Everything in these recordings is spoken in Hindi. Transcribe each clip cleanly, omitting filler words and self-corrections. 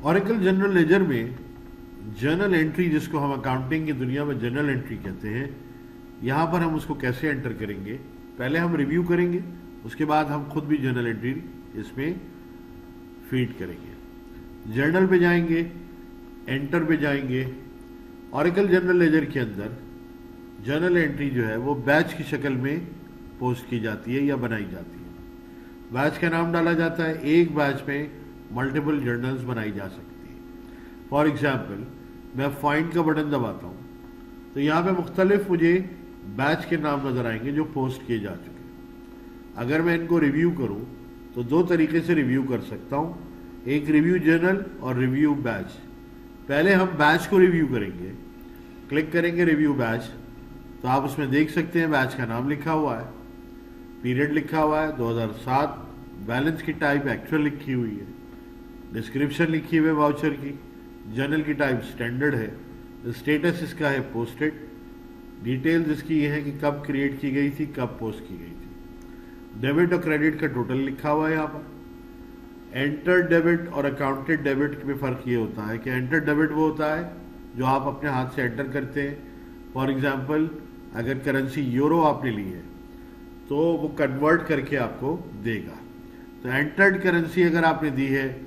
ऑरेकल जनरल लेजर में जर्नल एंट्री, जिसको हम अकाउंटिंग की दुनिया में जर्नल एंट्री कहते हैं, यहाँ पर हम उसको कैसे एंटर करेंगे, पहले हम रिव्यू करेंगे, उसके बाद हम खुद भी जर्नल एंट्री इसमें फीड करेंगे। जर्नल पे जाएंगे, एंटर पे जाएंगे। ऑरेकल जनरल लेजर के अंदर जर्नल एंट्री जो है वो बैच की शक्ल में पोस्ट की जाती है या बनाई जाती है। बैच का नाम डाला जाता है, एक बैच में मल्टीपल जर्नल्स बनाई जा सकती है। फॉर एग्जाम्पल, मैं फाइंड का बटन दबाता हूँ तो यहाँ पे मुख्तलिफ मुझे बैच के नाम नजर आएंगे जो पोस्ट किए जा चुके हैं। अगर मैं इनको रिव्यू करूँ तो दो तरीके से रिव्यू कर सकता हूँ, एक रिव्यू जर्नल और रिव्यू बैच। पहले हम बैच को रिव्यू करेंगे, क्लिक करेंगे रिव्यू बैच, तो आप उसमें देख सकते हैं बैच का नाम लिखा हुआ है, पीरियड लिखा हुआ है 2007, बैलेंस की टाइप एक्चुअल लिखी हुई है, डिस्क्रिप्शन लिखी हुई है वाउचर की, जर्नल की टाइप स्टैंडर्ड है, स्टेटस इसका है पोस्टेड, डिटेल्स इसकी ये है कि कब क्रिएट की गई थी, कब पोस्ट की गई थी, डेबिट और क्रेडिट का टोटल लिखा हुआ है यहाँ पर। एंटर डेबिट और अकाउंटेड डेबिट में फ़र्क ये होता है कि एंटर डेबिट वो होता है जो आप अपने हाथ से एंटर करते हैं। फॉर एग्जांपल, अगर करेंसी यूरो आपने ली है तो वो कन्वर्ट करके आपको देगा। तो एंटर्ड करेंसी अगर आपने दी है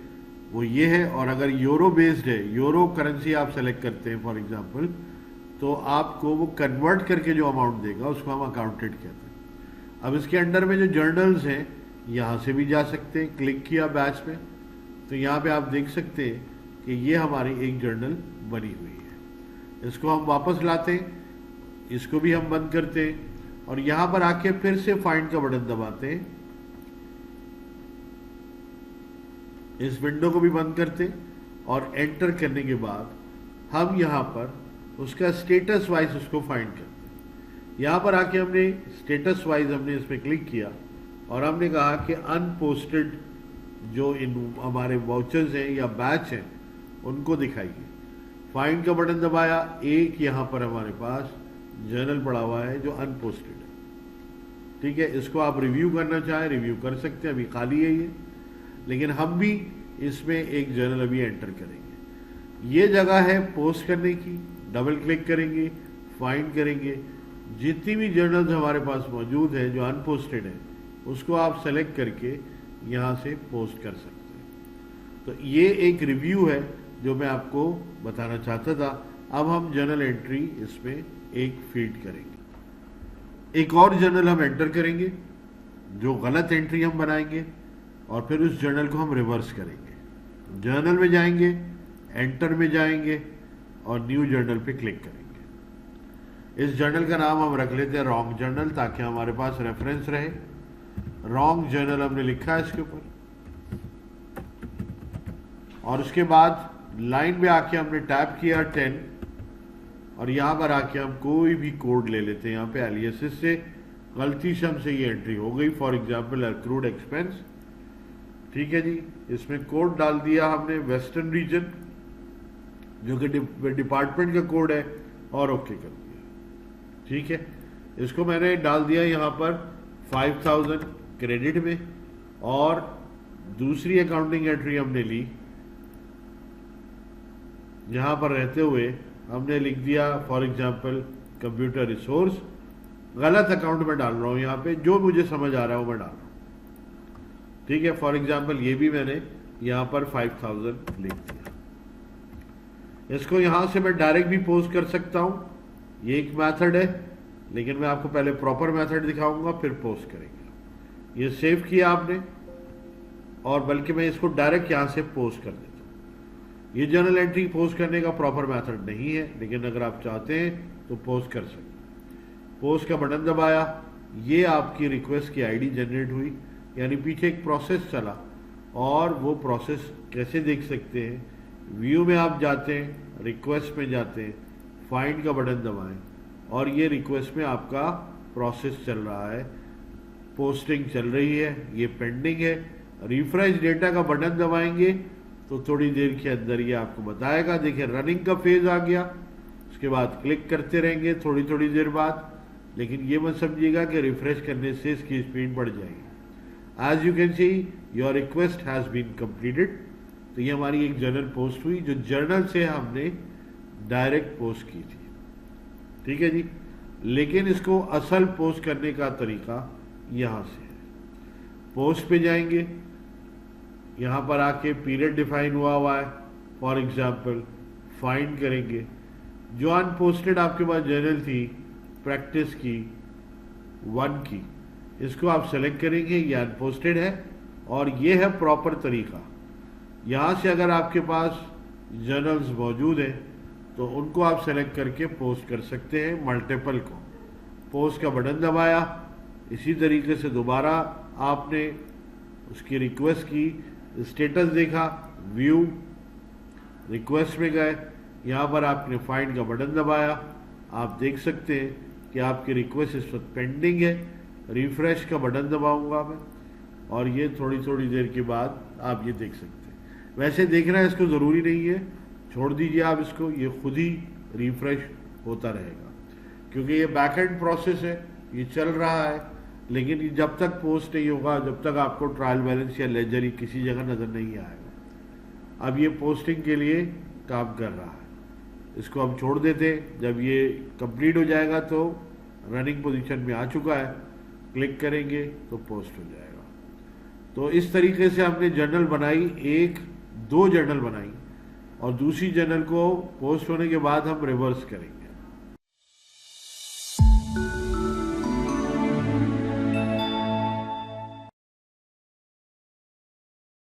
वो ये है, और अगर यूरो बेस्ड है, यूरो करेंसी आप सेलेक्ट करते हैं फॉर एग्जांपल, तो आपको वो कन्वर्ट करके जो अमाउंट देगा उसको हम अकाउंटेड कहते हैं। अब इसके अंडर में जो जर्नल्स हैं यहाँ से भी जा सकते हैं, क्लिक किया बैच में तो यहाँ पे आप देख सकते हैं कि ये हमारी एक जर्नल बनी हुई है। इसको हम वापस लाते हैं, इसको भी हम बंद करते हैं और यहाँ पर आके फिर से फाइंड का बटन दबाते हैं, इस विंडो को भी बंद करते हैं और एंटर करने के बाद हम यहाँ पर उसका स्टेटस वाइज उसको फाइंड करते हैं। यहाँ पर आके हमने स्टेटस वाइज हमने इस पर क्लिक किया और हमने कहा कि अनपोस्टेड जो इन हमारे वाउचर्स हैं या बैच हैं उनको दिखाइए। फाइंड का बटन दबाया, एक यहाँ पर हमारे पास जर्नल पड़ा हुआ है जो अनपोस्टेड है। ठीक है, इसको आप रिव्यू करना चाहें रिव्यू कर सकते हैं, अभी खाली है ये, लेकिन हम भी इसमें एक जर्नल अभी एंटर करेंगे। ये जगह है पोस्ट करने की, डबल क्लिक करेंगे, फाइंड करेंगे, जितनी भी जर्नल्स हमारे पास मौजूद है जो अनपोस्टेड है उसको आप सेलेक्ट करके यहाँ से पोस्ट कर सकते हैं। तो ये एक रिव्यू है जो मैं आपको बताना चाहता था। अब हम जर्नल एंट्री इसमें एक फीड करेंगे, एक और जर्नल हम एंटर करेंगे जो गलत एंट्री हम बनाएंगे और फिर उस जर्नल को हम रिवर्स करेंगे। जर्नल में जाएंगे, एंटर में जाएंगे और न्यू जर्नल पे क्लिक करेंगे। इस जर्नल का नाम हम रख लेते हैं रॉन्ग जर्नल, ताकि हमारे पास रेफरेंस रहे। रॉन्ग जर्नल हमने लिखा है इसके ऊपर और उसके बाद लाइन में आके हमने टैप किया 10 और यहाँ पर आके हम कोई भी कोड ले लेते हैं। यहाँ पे एलियासिस से गलती से हमसे ये एंट्री हो गई, फॉर एग्जांपल अक्रूड एक्सपेंस। ठीक है जी, इसमें कोड डाल दिया हमने वेस्टर्न रीजन जो कि डिपार्टमेंट का कोड है और ओके कर दिया। ठीक है, इसको मैंने डाल दिया यहाँ पर 5000 क्रेडिट में और दूसरी अकाउंटिंग एंट्री हमने ली, यहाँ पर रहते हुए हमने लिख दिया फॉर एग्जांपल कंप्यूटर रिसोर्स। गलत अकाउंट में डाल रहा हूँ, यहाँ पे जो मुझे समझ आ रहा है वो मैं डाल रहा हूँ। ठीक है, फॉर एग्जांपल ये भी मैंने यहाँ पर 5000 लिख दिया। इसको यहाँ से मैं डायरेक्ट भी पोस्ट कर सकता हूँ, ये एक मेथड है, लेकिन मैं आपको पहले प्रॉपर मेथड दिखाऊंगा फिर पोस्ट करेंगे। ये सेव किया आपने और बल्कि मैं इसको डायरेक्ट यहाँ से पोस्ट कर देता हूँ। ये जर्नल एंट्री पोस्ट करने का प्रॉपर मेथड नहीं है, लेकिन अगर आप चाहते हैं तो पोस्ट कर सकते हैं। पोस्ट का बटन दबाया, ये आपकी रिक्वेस्ट की आईडी जनरेट हुई, यानी पीछे एक प्रोसेस चला। और वो प्रोसेस कैसे देख सकते हैं, व्यू में आप जाते हैं, रिक्वेस्ट में जाते हैं, फाइंड का बटन दबाएं और ये रिक्वेस्ट में आपका प्रोसेस चल रहा है, पोस्टिंग चल रही है, ये पेंडिंग है। रिफ्रेश डेटा का बटन दबाएंगे तो थोड़ी देर के अंदर ये आपको बताएगा, देखिए रनिंग का फेज आ गया। उसके बाद क्लिक करते रहेंगे थोड़ी थोड़ी देर बाद, लेकिन ये मत समझिएगा कि रिफ्रेश करने से इसकी स्पीड बढ़ जाएगी। As you can see your request has been completed. तो ये हमारी एक जर्नल पोस्ट हुई जो जर्नल से हमने डायरेक्ट पोस्ट की थी। ठीक है जी। लेकिन इसको असल पोस्ट करने का तरीका यहाँ से है। पोस्ट पे जाएंगे, यहाँ पर आके पीरियड डिफाइन हुआ है, फॉर एग्जाम्पल फाइंड करेंगे जो अनपोस्टेड आपके पास जर्नल थी प्रैक्टिस की 1 की, इसको आप सेलेक्ट करेंगे, ये अनपोस्टेड है और ये है प्रॉपर तरीका। यहाँ से अगर आपके पास जर्नल्स मौजूद हैं तो उनको आप सेलेक्ट करके पोस्ट कर सकते हैं मल्टीपल को। पोस्ट का बटन दबाया, इसी तरीके से दोबारा आपने उसकी रिक्वेस्ट की, स्टेटस देखा, व्यू रिक्वेस्ट में गए, यहाँ पर आपने फाइंड का बटन दबाया, आप देख सकते हैं कि आपकी रिक्वेस्ट इस वक्त पेंडिंग है। रिफ्रेश का बटन दबाऊंगा मैं और ये थोड़ी देर के बाद आप ये देख सकते हैं। वैसे देखना है इसको ज़रूरी नहीं है, छोड़ दीजिए आप इसको, ये खुद ही रिफ्रेश होता रहेगा क्योंकि ये बैक एंड प्रोसेस है, ये चल रहा है। लेकिन जब तक पोस्ट नहीं होगा, जब तक आपको ट्रायल बैलेंस या लेजर किसी जगह नज़र नहीं आएगा। अब ये पोस्टिंग के लिए काम कर रहा है, इसको हम छोड़ देते हैं। जब ये कंप्लीट हो जाएगा तो रनिंग पोजीशन में आ चुका है, क्लिक करेंगे तो पोस्ट हो जाएगा। तो इस तरीके से हमने जर्नल बनाई, 2 जर्नल बनाई और दूसरी जर्नल को पोस्ट होने के बाद हम रिवर्स करेंगे।